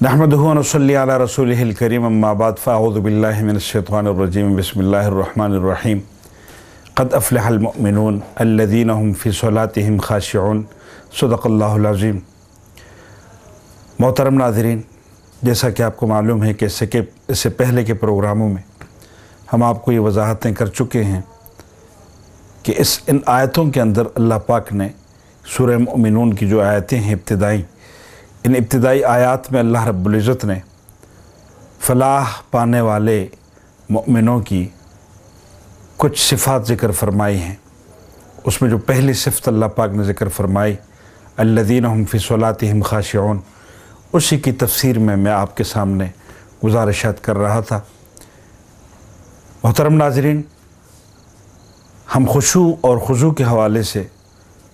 नहमदुहु व नसल्ली अला रसूलिहिल करीम अम्मा बाद फ़अऊज़ु बिल्लाहि मिनश्शैतानिर रजीम बिस्मिल्लाहिर रहमानिर रहीम क़द अफ़लहल मुअमिनून अल्लज़ीना हुम फ़ी सलातिहिम ख़ाशिऊन सदक़ल्लाहुल अज़ीम। मोहतरम नाज़रीन, जैसा कि आपको मालूम है कि इससे पहले के प्रोग्रामों में हम आपको ये वजाहतें कर चुके हैं कि इन आयतों के अंदर अल्लाह पाक ने सूरह मुअमिनून की जो आयतें हैं इब्तिदाई, इन इब्तिदाई आयात में अल्लाह रब्बुल इज़्ज़त ने फ़लाह पाने वाले मुअमिनों की कुछ सिफ़ात ज़िक्र फरमाई हैं। उसमें जो पहली सिफ़त अल्लाह पाक ने ज़िक्र फरमाई अल्लज़ीना हुम फ़ी सलातिहिम ख़ाशिऊन, उसी की तफ़सीर में मैं आपके सामने गुज़ारिशात कर रहा था। मोहतरम नाज़रीन, हम खुशू और खुज़ू के हवाले से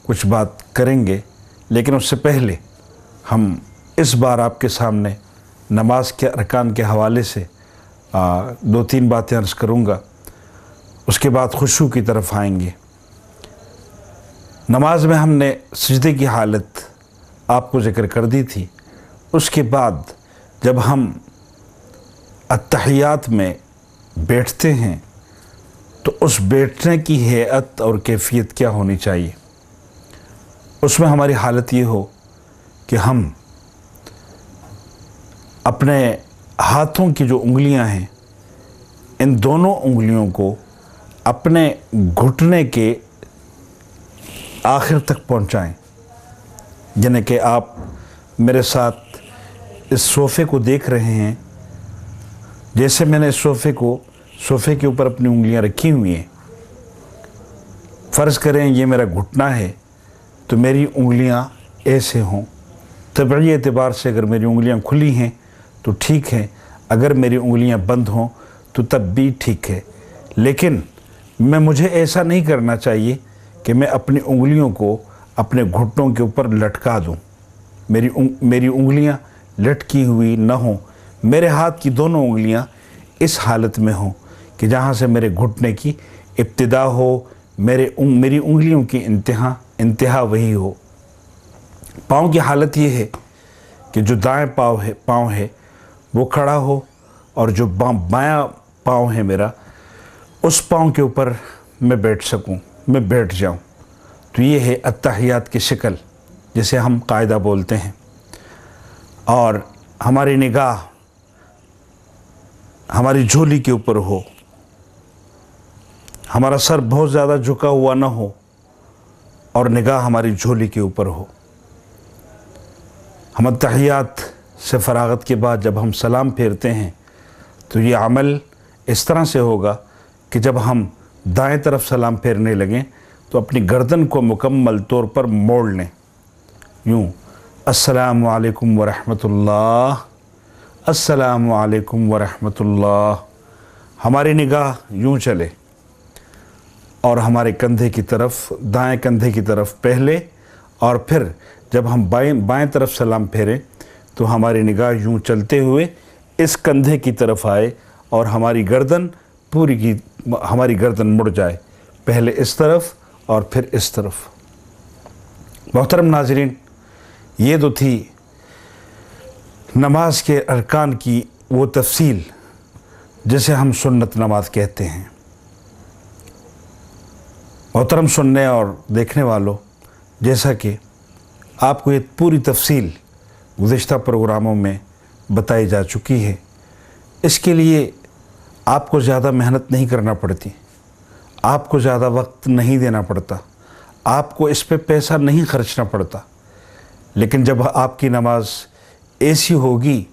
कुछ बात करेंगे, लेकिन उससे पहले हम इस बार आपके सामने नमाज के अरकान के हवाले से दो तीन बातें अर्ज़ करूँगा। उसके बाद खुशू की तरफ आएंगे। नमाज में हमने सजदे की हालत आपको ज़िक्र कर दी थी। उसके बाद जब हम अत्तहियात में बैठते हैं तो उस बैठने की हैअत और कैफ़ियत क्या होनी चाहिए। उसमें हमारी हालत ये हो कि हम अपने हाथों की जो उंगलियां हैं, इन दोनों उंगलियों को अपने घुटने के आखिर तक पहुंचाएं। यानी कि आप मेरे साथ इस सोफ़े को देख रहे हैं। जैसे मैंने इस सोफ़े के ऊपर अपनी उंगलियां रखी हुई हैं, फ़र्ज़ करें ये मेरा घुटना है तो मेरी उंगलियां ऐसे हों। तबई एतबार से अगर मेरी उंगलियां खुली हैं तो ठीक है, अगर मेरी उंगलियां बंद हों तो तब भी ठीक है। लेकिन मुझे ऐसा नहीं करना चाहिए कि मैं अपनी उंगलियों को अपने घुटनों के ऊपर लटका दूं। मेरी उंगलियां लटकी हुई न हों। मेरे हाथ की दोनों उंगलियां इस हालत में हों कि जहां से मेरे घुटने की इब्तिदा हो, मेरी उंगलियों की इंतहा वही हो। पाँव की हालत ये है कि जो दाएं पाँव है वो खड़ा हो और जो बायां पाँव है मेरा, उस पाँव के ऊपर मैं बैठ जाऊं। तो ये है अत्तहियात की शक्ल, जिसे हम कायदा बोलते हैं। और हमारी निगाह हमारी झोली के ऊपर हो, हमारा सर बहुत ज़्यादा झुका हुआ ना हो और निगाह हमारी झोली के ऊपर हो। हम अत्तहियात से फ़रागत के बाद जब हम सलाम फेरते हैं तो ये अमल इस तरह से होगा कि जब हम दाएं तरफ सलाम फेरने लगें तो अपनी गर्दन को मुकम्मल तौर पर मोड़ लें, यूँ अस्सलामु अलैकुम व रहमतुल्लाह, अस्सलामु अलैकुम व रहमतुल्लाह। हमारी निगाह यूँ चले और हमारे कंधे की तरफ, दाएं कंधे की तरफ पहले, और फिर जब हम बाएं तरफ सलाम फेरें तो हमारी निगाह यूं चलते हुए इस कंधे की तरफ आए और हमारी गर्दन मुड़ जाए, पहले इस तरफ और फिर इस तरफ। मोहतरम नाज़रीन, ये तो थी नमाज के अरकान की वो तफसील जिसे हम सुन्नत नमाज कहते हैं। मोहतरम सुनने और देखने वालों, जैसा कि आपको ये पूरी तफसील गुज़िश्ता प्रोग्रामों में बताई जा चुकी है, इसके लिए आपको ज़्यादा मेहनत नहीं करना पड़ती, आपको ज़्यादा वक्त नहीं देना पड़ता, आपको इस पे पैसा नहीं खर्चना पड़ता। लेकिन जब आपकी नमाज ऐसी होगी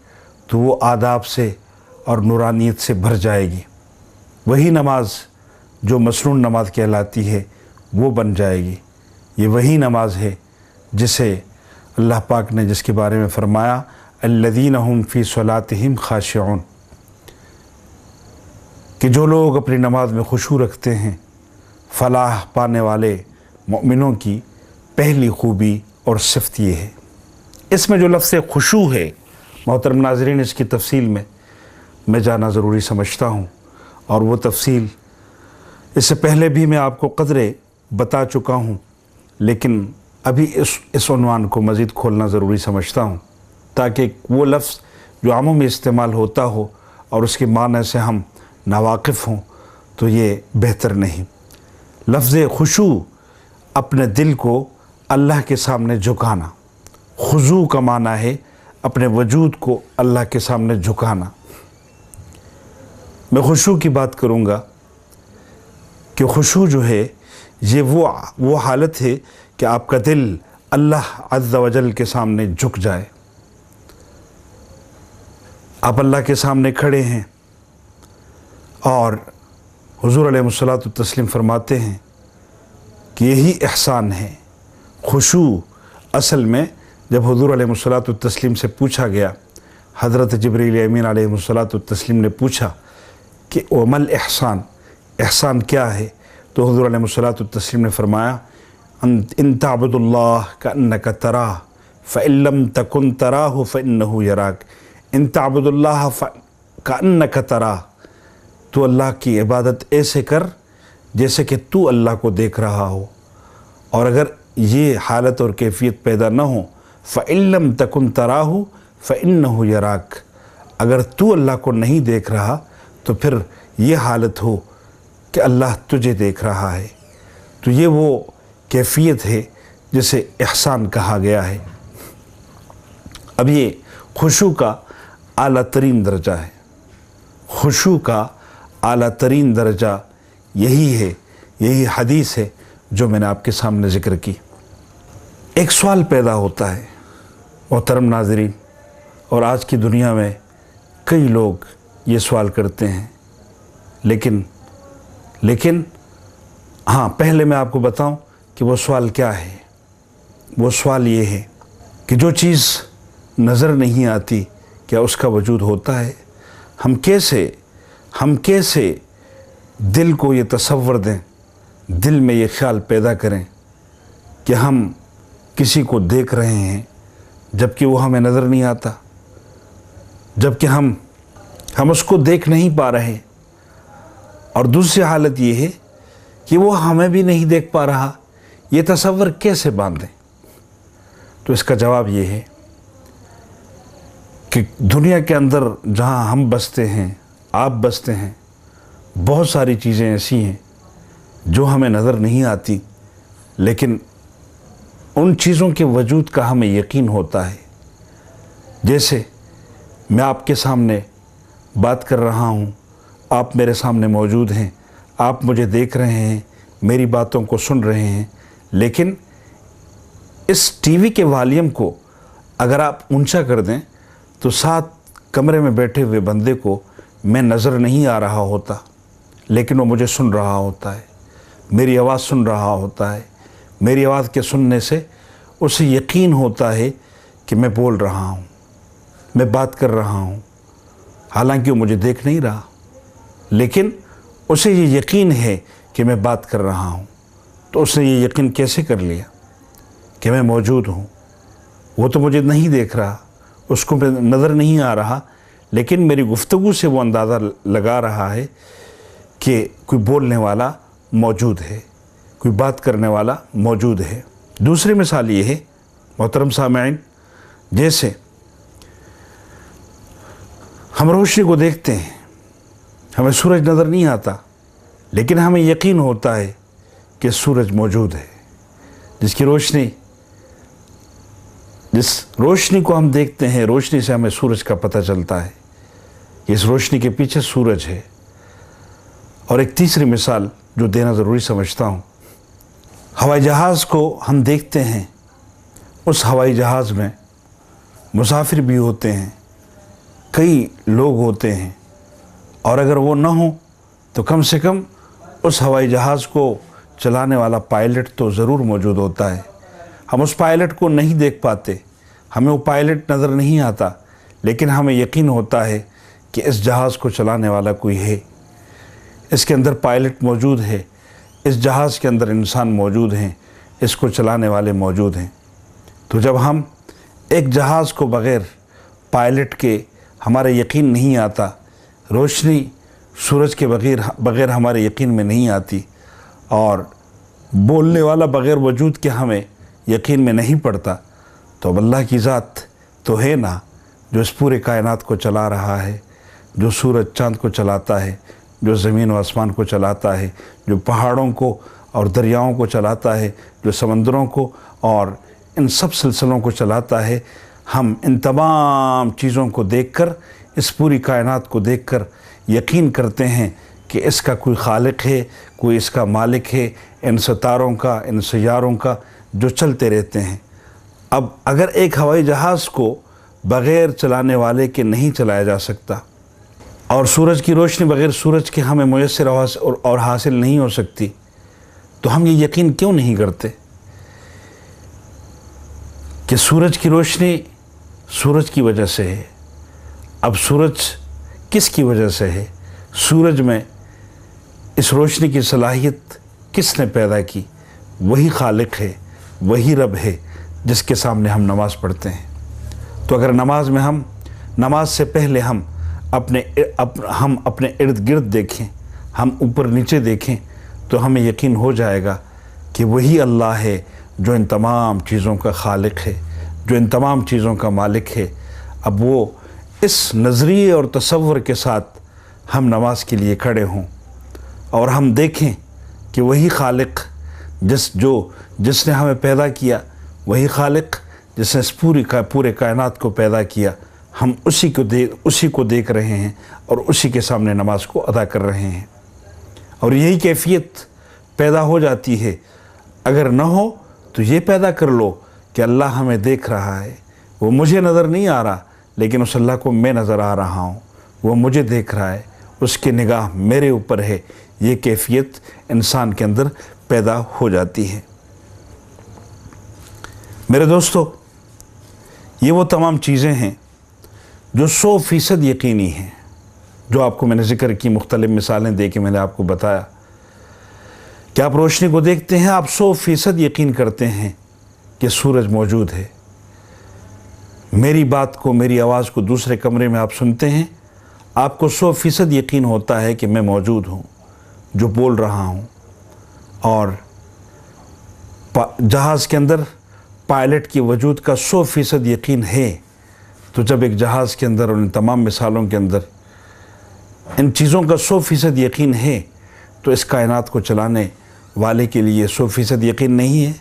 तो वो आदाब से और नूरानियत से भर जाएगी। वही नमाज जो मसनून नमाज कहलाती है वो बन जाएगी। ये वही नमाज है जिसे अल्लाह पाक ने जिसके बारे में फ़रमाया अल्लज़ीना हुम फ़ी सलातिहिम ख़ाशिऊन, कि जो लोग अपनी नमाज में खुशू रखते हैं, फ़लाह पाने वाले मुमिनों की पहली खूबी और सिफ़त ये है। इसमें जो लफ्ज़ खुशू है, मोहतरम नाज़रीन, इसकी तफसील में मैं जाना ज़रूरी समझता हूँ, और वो तफसील इससे पहले भी मैं आपको क़दरे बता चुका हूँ, लेकिन अभी इस उन्वान को मज़ीद खोलना ज़रूरी समझता हूँ ताकि वो लफ्ज़ جو عاموں میں استعمال ہوتا ہو اور اس کے معنی سے ہم ناواقف ہوں تو یہ بہتر نہیں۔ لفظ خشوع اپنے دل کو اللہ کے سامنے جھکانا، خضوع کا معنی ہے اپنے وجود کو اللہ کے سامنے جھکانا۔ میں خشوع کی بات کروں گا کہ خشوع جو ہے یہ وہ حالت ہے کہ آپ کا دل اللہ عز و جل کے سامنے جھک جائے۔ آپ اللہ کے سامنے کھڑے ہیں اور حضور علیہ الصلوۃ والتسلیم فرماتے ہیں کہ یہی احسان ہے۔ خشوع اصل میں جب حضور علیہ الصلوۃ والتسلیم سے پوچھا گیا، حضرت جبریل امین علیہ الصلوۃ والتسلیم نے پوچھا کہ وما الاحسان، احسان کیا ہے؟ تو حضور علیہ الصلوۃ والتسلیم نے فرمایا ان تعبد اللہ کأنک تراہ فإن لم تکن تراہ فإنہ یراک۔ ان تعبد اللہ کأنک تراہ، تو اللہ کی عبادت ایسے کر جیسے کہ تو اللہ کو دیکھ رہا ہو، اور اگر یہ حالت اور کیفیت پیدا نہ ہو فإن لم تکن تراہ فإنہ یراک، اگر تو اللہ کو نہیں دیکھ رہا تو پھر یہ حالت ہو کہ اللہ تجھے دیکھ رہا ہے۔ تو یہ وہ کیفیت ہے جسے احسان کہا گیا ہے۔ اب یہ خشوع کا اعلیٰ ترین درجہ ہے، خشوع کا اعلیٰ ترین درجہ یہی حدیث ہے جو میں نے آپ کے سامنے ذکر کی۔ ایک سوال پیدا ہوتا ہے محترم ناظرین، اور آج کی دنیا میں کئی لوگ یہ سوال کرتے ہیں، لیکن ہاں، پہلے میں آپ کو بتاؤں کہ وہ سوال کیا ہے۔ وہ سوال یہ ہے کہ جو چیز نظر نہیں آتی کیا اس کا وجود ہوتا ہے؟ ہم کیسے دل کو یہ تصور دیں، دل میں یہ خیال پیدا کریں کہ ہم کسی کو دیکھ رہے ہیں جبکہ وہ ہمیں نظر نہیں آتا، جبکہ ہم اس کو دیکھ نہیں پا رہے، اور دوسری حالت یہ ہے کہ وہ ہمیں بھی نہیں دیکھ پا رہا۔ یہ تصور کیسے باندھیں؟ تو اس کا جواب یہ ہے کہ دنیا کے اندر جہاں ہم بستے ہیں، آپ بستے ہیں، بہت ساری چیزیں ایسی ہیں جو ہمیں نظر نہیں آتی، لیکن ان چیزوں کے وجود کا ہمیں یقین ہوتا ہے۔ جیسے میں آپ کے سامنے بات کر رہا ہوں، آپ میرے سامنے موجود ہیں، آپ مجھے دیکھ رہے ہیں، میری باتوں کو سن رہے ہیں، لیکن اس ٹی وی کے والیوم کو اگر آپ اونچا کر دیں تو ساتھ کمرے میں بیٹھے ہوئے بندے کو میں نظر نہیں آ رہا ہوتا، لیکن وہ مجھے سن رہا ہوتا ہے، میری آواز سن رہا ہوتا ہے۔ میری آواز کے سننے سے اسے یقین ہوتا ہے کہ میں بول رہا ہوں، میں بات کر رہا ہوں، حالانکہ وہ مجھے دیکھ نہیں رہا، لیکن اسے یہ یقین ہے کہ میں بات کر رہا ہوں۔ تو اس نے یہ یقین کیسے کر لیا کہ میں موجود ہوں؟ وہ تو مجھے نہیں دیکھ رہا، اس کو نظر نہیں آ رہا، لیکن میری گفتگو سے وہ اندازہ لگا رہا ہے کہ کوئی بولنے والا موجود ہے، کوئی بات کرنے والا موجود ہے۔ دوسری مثال یہ ہے محترم سامعین، جیسے ہم روشنی کو دیکھتے ہیں، ہمیں سورج نظر نہیں آتا، لیکن ہمیں یقین ہوتا ہے کہ سورج موجود ہے، جس روشنی کو ہم دیکھتے ہیں، روشنی سے ہمیں سورج کا پتہ چلتا ہے کہ اس روشنی کے پیچھے سورج ہے۔ اور ایک تیسری مثال جو دینا ضروری سمجھتا ہوں، ہوائی جہاز کو ہم دیکھتے ہیں، اس ہوائی جہاز میں مسافر بھی ہوتے ہیں، کئی لوگ ہوتے ہیں، اور اگر وہ نہ ہوں تو کم سے کم اس ہوائی جہاز کو چلانے والا پائلٹ تو ضرور موجود ہوتا ہے۔ ہم اس پائلٹ کو نہیں دیکھ پاتے، ہمیں وہ پائلٹ نظر نہیں آتا، لیکن ہمیں یقین ہوتا ہے کہ اس جہاز کو چلانے والا کوئی ہے، اس کے اندر پائلٹ موجود ہے، اس جہاز کے اندر انسان موجود ہیں، اس کو چلانے والے موجود ہیں۔ تو جب ہم ایک جہاز کو بغیر پائلٹ کے ہمارا یقین نہیں آتا، روشنی سورج کے بغیر ہمارے یقین میں نہیں آتی، اور بولنے والا بغیر وجود کے ہمیں یقین میں نہیں پڑتا، تو اب اللہ کی ذات تو ہے نا، जो इस पूरे कायनात को चला रहा है, जो सूरज चाँद को चलाता है, जो ज़मीन व आसमान को चलाता है, जो पहाड़ों को और दरियाओं को चलाता है, जो समंदरों को और इन सब सिलसिलों को चलाता है। हम इन तमाम चीज़ों को देखकर, इस पूरी कायनात को देखकर यकीन करते हैं कि इसका कोई खालिक है, कोई इसका मालिक है, इन सितारों का, इन सैयारों का जो चलते रहते हैं। अब अगर एक हवाई जहाज़ को बग़ैर चलाने वाले के नहीं चलाया जा सकता और सूरज की रोशनी बग़ैर सूरज के हमें मुयस्सर और हासिल नहीं हो सकती, तो हम ये यकीन क्यों नहीं करते कि सूरज की रोशनी सूरज की वजह से है। अब सूरज किसकी वजह से है? सूरज में इस रोशनी की सलाहियत किसने पैदा की? वही खालिक है, वही रब है जिसके सामने हम नमाज़ पढ़ते हैं। तो अगर नमाज से पहले हम अपने इर्द गिर्द देखें, हम ऊपर नीचे देखें, तो हमें यकीन हो जाएगा कि वही अल्लाह है जो इन तमाम चीज़ों का खालिक है, जो इन तमाम चीज़ों का मालिक है। अब वो इस नज़रिए और तसव्वुर के साथ हम नमाज के लिए खड़े हों और हम देखें कि वही खालिक जिसने हमें पैदा किया, वही खालिक जिसने इस पूरे कायनात को पैदा किया, हम उसी को देख रहे हैं और उसी के सामने नमाज को अदा कर रहे हैं। और यही कैफियत पैदा हो जाती है। अगर न हो तो ये पैदा कर लो कि अल्लाह हमें देख रहा है, वो मुझे नज़र नहीं आ रहा लेकिन उस अल्लाह को मैं नज़र आ रहा हूँ, वो मुझे देख रहा है, उसकी निगाह मेरे ऊपर है। ये कैफियत इंसान के अंदर पैदा हो जाती है। मेरे दोस्तों, ये वो तमाम चीज़ें हैं जो 100% यकीनी हैं, जो आपको मैंने ज़िक्र की, मुख्तलिफ़ मिसालें दे के मैंने आपको बताया कि आप रोशनी को देखते हैं, आप 100% यकीन करते हैं कि सूरज मौजूद है। मेरी बात को, मेरी आवाज़ को दूसरे कमरे में आप सुनते हैं, आपको 100% यकीन होता है कि मैं मौजूद हूँ, जो बोल रहा हूँ। और जहाज़ के अंदर पायलट की वजूद का 100% यकीन है। तो जब एक जहाज़ के अंदर और इन तमाम मिसालों के अंदर इन चीज़ों का 100% यकीन है, तो इस कायनात को चलाने वाले के लिए 100% यकीन नहीं है।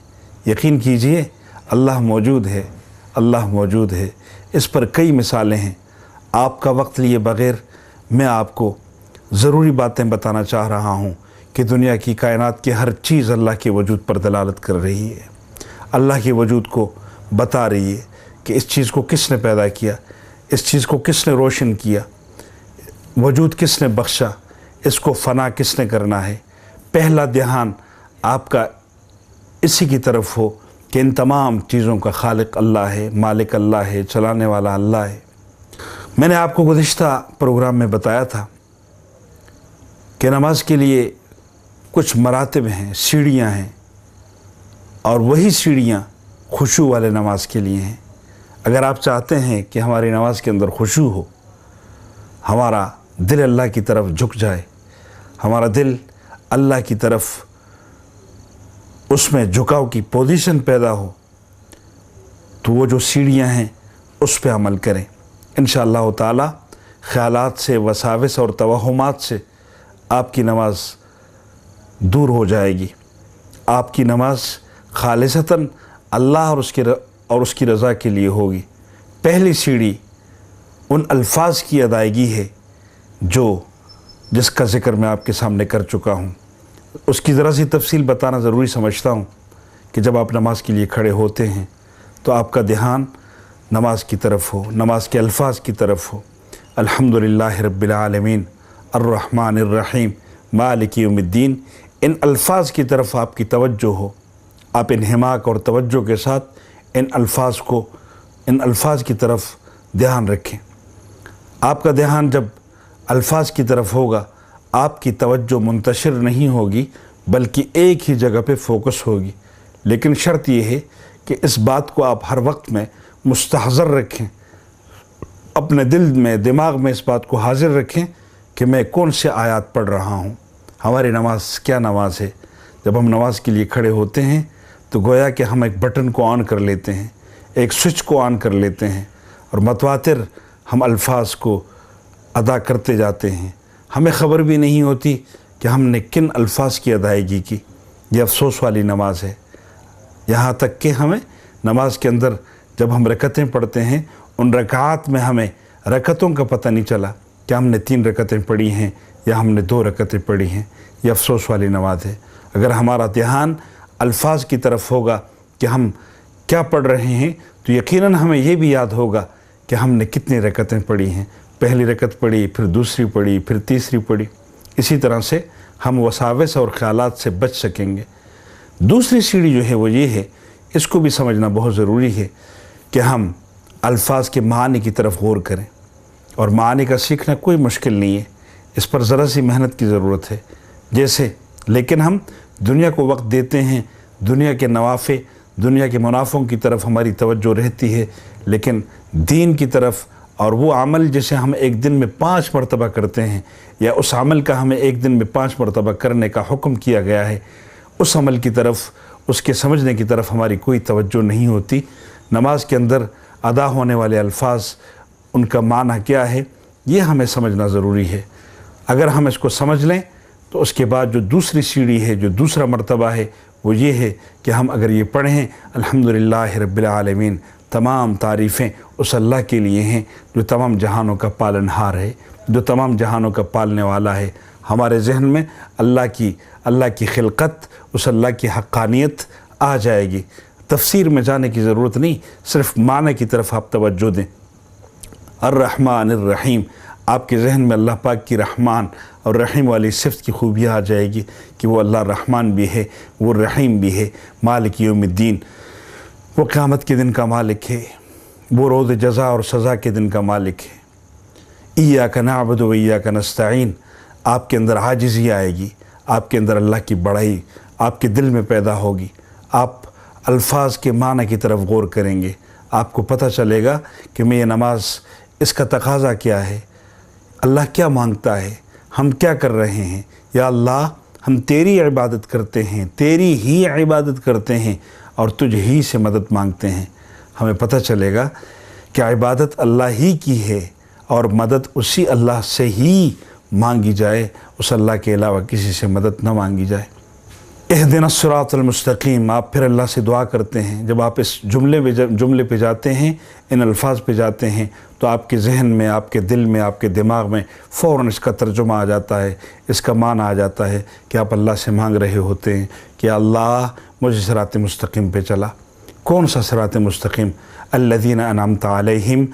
यकीन कीजिए, अल्लाह मौजूद है, अल्लाह मौजूद है। इस पर कई मिसालें हैं। आपका वक्त लिए बग़ैर मैं आपको ज़रूरी बातें बताना चाह रहा हूँ कि दुनिया की, कायनात की हर चीज़ अल्लाह के वजूद पर दलालत कर रही है, अल्लाह के वजूद को बता रही है कि इस चीज़ को किसने पैदा किया, इस चीज़ को किसने रोशन किया, वजूद किसने बख्शा, इसको फ़ना किसने करना है। पहला ध्यान आपका इसी की तरफ हो कि इन तमाम चीज़ों का खालिक अल्लाह है, मालिक अल्लाह है, चलाने वाला अल्लाह है। मैंने आपको गुज़िश्ता प्रोग्राम में बताया था कि नमाज के लिए कुछ मरातब हैं, सीढ़ियाँ हैं, और वही सीढ़ियाँ खुशू वाले नमाज के लिए हैं। अगर आप चाहते हैं कि हमारी नमाज के अंदर खुशू हो, हमारा दिल अल्लाह की तरफ झुक जाए, हमारा दिल अल्लाह की तरफ, उसमें झुकाव की पोजीशन पैदा हो, तो वो जो सीढ़ियाँ हैं उस पे अमल करें। इंशाअल्लाह ताला ख़यालात से, वसाविस और तवहुमात से आपकी नमाज दूर हो जाएगी। आपकी नमाज खालिसतन अल्लाह और उसकी रज़ा के लिए होगी। पहली सीढ़ी उन अल्फाज की अदायगी है जिसका ज़िक्र मैं आपके सामने कर चुका हूँ। उसकी ज़रा सी तफसील बताना ज़रूरी समझता हूँ कि जब आप नमाज के लिए खड़े होते हैं तो आपका ध्यान नमाज की तरफ हो, नमाज के अल्फाज की तरफ हो। अल्हम्दुलिल्लाहि रब्बिल आलमीन अर्रहमानिर रहीम मालिक यौमिद्दीन। इन अल्फाज की तरफ आपकी तवज्जो हो, आप इन्हिमाक और तवज्जो के साथ इन अल्फाज की तरफ ध्यान रखें। आपका ध्यान जब अल्फाज की तरफ होगा, आपकी तवज्जो मुंतशिर नहीं होगी बल्कि एक ही जगह पे फोकस होगी। लेकिन शर्त यह है कि इस बात को आप हर वक्त में मुस्तहज़र रखें, अपने दिल में, दिमाग में इस बात को हाजिर रखें कि मैं कौन से आयत पढ़ रहा हूँ। हमारी नमाज क्या नमाज है? जब हम नमाज के लिए खड़े होते हैं तो गोया कि हम एक बटन को ऑन कर लेते हैं, एक स्विच को ऑन कर लेते हैं, और मतवातिर हम अल्फाज को अदा करते जाते हैं, हमें ख़बर भी नहीं होती कि हमने किन अल्फाज की अदायगी की। ये अफसोस वाली नमाज है। यहाँ तक कि हमें नमाज के अंदर जब हम रकतें पढ़ते हैं, उन रकात में हमें रकतों का पता नहीं चला कि हमने 3 रकतें पढ़ी हैं या हमने 2 रकतें पढ़ी हैं। ये अफसोस वाली नमाज है। अगर हमारा ध्यान अल्फाज की तरफ होगा कि हम क्या पढ़ रहे हैं, तो यकीनन हमें ये भी याद होगा कि हमने कितनी रकतें पढ़ी हैं। पहली रकत पढ़ी, फिर दूसरी पढ़ी, फिर तीसरी पढ़ी। इसी तरह से हम वसावस और ख्यालात से बच सकेंगे। दूसरी सीढ़ी जो है वो ये है, इसको भी समझना बहुत ज़रूरी है कि हम अल्फाज के मानी की तरफ गौर करें। और मानी का सीखना कोई मुश्किल नहीं है, इस पर ज़रा सी मेहनत की ज़रूरत है। लेकिन हम दुनिया को वक्त देते हैं, दुनिया के नवाफ़े, दुनिया के मुनाफ़ों की तरफ हमारी तवज्जो रहती है, लेकिन दीन की तरफ और वो अमल जिसे हम एक दिन में 5 मरतबा करते हैं, या उस अमल का हमें एक दिन में 5 मरतबा करने का हुक्म किया गया है, उस अमल की तरफ, उसके समझने की तरफ हमारी कोई तवज्जो नहीं होती। नमाज के अंदर अदा होने वाले अल्फाज, उनका माना क्या है, ये हमें समझना ज़रूरी है। अगर हम इसको समझ लें तो उसके बाद जो दूसरी सीढ़ी है, जो दूसरा मरतबा है, वो ये है कि हम अगर ये पढ़ें अल्हम्दुलिल्लाह रब्बिल आलमीन, तमाम तारीफ़ें उस अल्लाह के लिए हैं जो तमाम जहानों का पालनहार है, जो तमाम जहानों का पालने वाला है। हमारे जहन में अल्लाह की खिलकत, उस अल्लाह की हक़ानियत आ जाएगी। तफसीर में जाने की ज़रूरत नहीं, सिर्फ माने की तरफ आप तवज्जो दें। अर्रहमान अर्रहीम, आपके जहन में अल्लाह पाक की रहमान और रहीम वाली सिफ़त की खूबियाँ आ जाएगी कि वो अल्लाह रहमान भी है, वो रहीम भी है। मालिक यौमिद्दीन, वो क़यामत के दिन का मालिक है, वो रोज़ जज़ा और सज़ा के दिन का मालिक है। इय्याका नअबुदु व इय्याका नस्तईन, आपके अंदर आजिज़ी आएगी, आपके अंदर अल्लाह की बड़ाई आपके दिल में पैदा होगी। आप अल्फाज के माना की तरफ गौर करेंगे, आपको पता चलेगा कि मैं ये नमाज, इसका तकाज़ा क्या है, अल्लाह क्या मांगता है, हम क्या कर रहे हैं। या अल्लाह, हम तेरी इबादत करते हैं, तेरी ही इबादत करते हैं और तुझ ही से मदद मांगते हैं। हमें पता चलेगा कि इबादत अल्लाह ही की है और मदद उसी अल्लाह से ही मांगी जाए, उस अल्लाह के अलावा किसी से मदद न मांगी जाए। इहदिना सिरातल मुस्तकीम, आप फिर अल्लाह से दुआ करते हैं। जब आप इस जुमले पे जाते हैं, इन अल्फाज पे जाते हैं, तो आपके जहन में, आपके दिल में, आपके दिमाग में फ़ौरन इसका तर्जुमा आ जाता है, इसका माना आ जाता है कि आप अल्लाह से मांग रहे होते हैं कि अल्लाह मुझे सिरात मुस्तकीम पे चला। कौन सा सिरात मुस्तकीम? अल्लज़ीना अनअमता अलैहिम,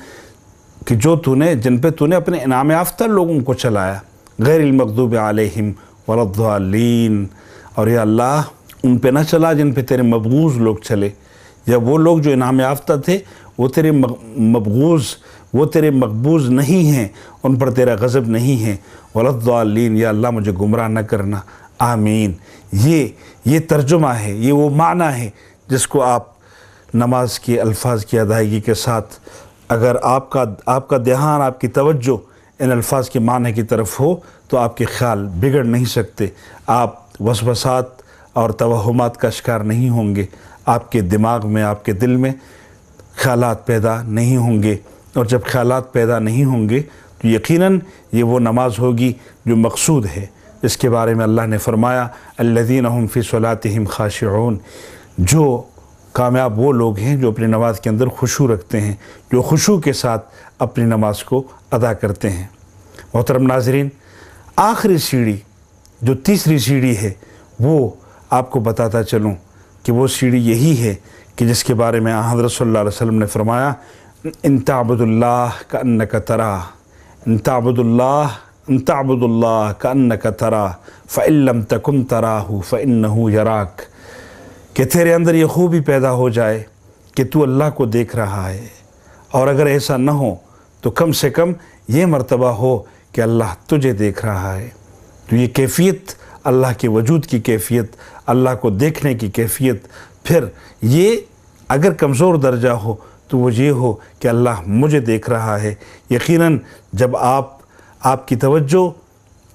कि जो तूने, जिन पे तूने अपने इनाम याफ्ता लोगों को चलाया। गैरिल मग़दूबि अलैहिम वलद्दालीन, और या अल्लाह उन पे ना चला जिन पे तेरे मबगूज़ लोग चले, या वो लोग जो इनाम याफ्ता थे वो तेरे मबगूज़, वो तेरे मकबूज़ नहीं हैं, उन पर तेरा गज़ब नहीं है। वलद्दालीन, या अल्लाह मुझे गुमराह न करना, आमीन। ये तर्जुमा है, ये वो माना है जिसको आप नमाज के अल्फाज की अदायगी के साथ, अगर आपका ध्यान, आपकी तवज्जो इन अल्फाज के माने की तरफ हो, तो आपके ख्याल बिगड़ नहीं सकते, आप वसवसात और तवहुमात का शिकार नहीं होंगे, आपके दिमाग में, आपके दिल में ख्यालात पैदा नहीं होंगे। और जब ख्यालात पैदा नहीं होंगे तो यकीनन ये वो नमाज होगी जो मकसूद है, इसके बारे में अल्लाह ने फरमाया अल्लज़ीना हुम फ़ी सलातिहिम खाशिऊन, जो कामयाब वो लोग हैं जो अपनी नमाज के अंदर खुशू रखते हैं, जो खुशू के साथ अपनी नमाज को अदा करते हैं। मोहतरम नाज़रीन, आखिरी सीढ़ी जो तीसरी सीढ़ी है, वो आपको बताता चलूँ कि वो सीढ़ी यही है कि जिसके बारे में हज़रत सल्लल्लाहु अलैहि वसल्लम ने फरमाया इन ताबुदुल्लाह कअन्नका तरा, इन ताबुदुल्लाह कअन्नका तरा फ़इन लम तकुन तराहु फ़इन्नहु यराक, कि तेरे अंदर ये खूबी पैदा हो जाए कि तू अल्लाह को देख रहा है, और अगर ऐसा न हो तो कम से कम ये मर्तबा हो कि अल्लाह तुझे देख रहा है। तो ये कैफ़ियत, अल्लाह के वजूद की कैफ़ियत, अल्लाह को देखने की कैफ़ियत, फिर ये अगर कमज़ोर दर्जा हो तो वो ये हो कि अल्लाह मुझे देख रहा है। यकीनन जब आपकी तवज्जो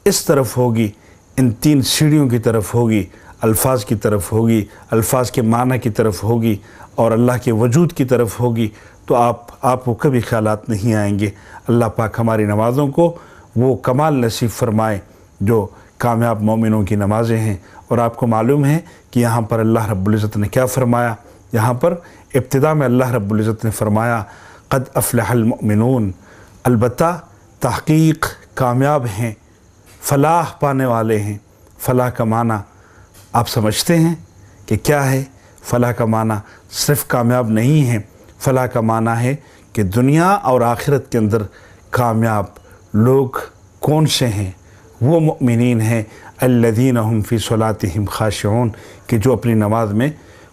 इस तरफ होगी, इन 3 सीढ़ियों की तरफ होगी, अल्फाज की तरफ होगी, अल्फाज के माना की तरफ होगी और अल्लाह के वजूद की तरफ होगी, تو آپ کو کبھی خیالات نہیں آئیں گے۔ اللہ پاک ہماری نمازوں کو وہ کمال نصیب فرمائے جو کامیاب مومنوں کی نمازیں ہیں۔ اور آپ کو معلوم ہے کہ یہاں پر اللہ رب العزت نے کیا فرمایا؟ یہاں پر ابتدا میں اللہ رب العزت نے فرمایا قد افلح المؤمنون، البتہ تحقیق کامیاب ہیں، فلاح پانے والے ہیں۔ فلاح کا معنی آپ سمجھتے ہیں کہ کیا ہے؟ فلاح کا معنی صرف کامیاب نہیں ہے، فلاح کا معنی ہے کہ دنیا اور آخرت کے اندر کامیاب لوگ کون سے ہیں؟ وہ مؤمنین ہیں الذین هم فی صلاتہم خاشعون، کہ جو اپنی نماز میں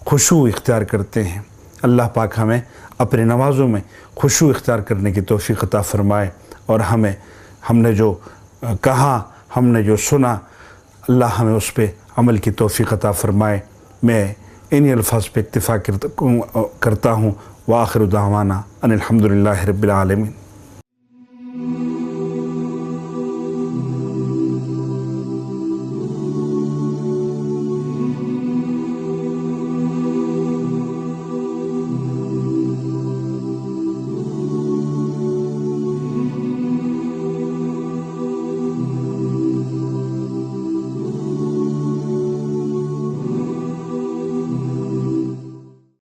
خشوع اختیار کرتے ہیں۔ اللہ پاک ہمیں اپنی نمازوں میں خشوع اختیار کرنے کی توفیق عطا فرمائے، اور ہم نے جو کہا، ہم نے جو سنا، اللہ ہمیں اس پہ عمل کی توفیق عطا فرمائے۔ میں انہی الفاظ پہ اکتفا کرتا ہوں۔ وآخر دعوانا ان الحمدللہ رب العالمین۔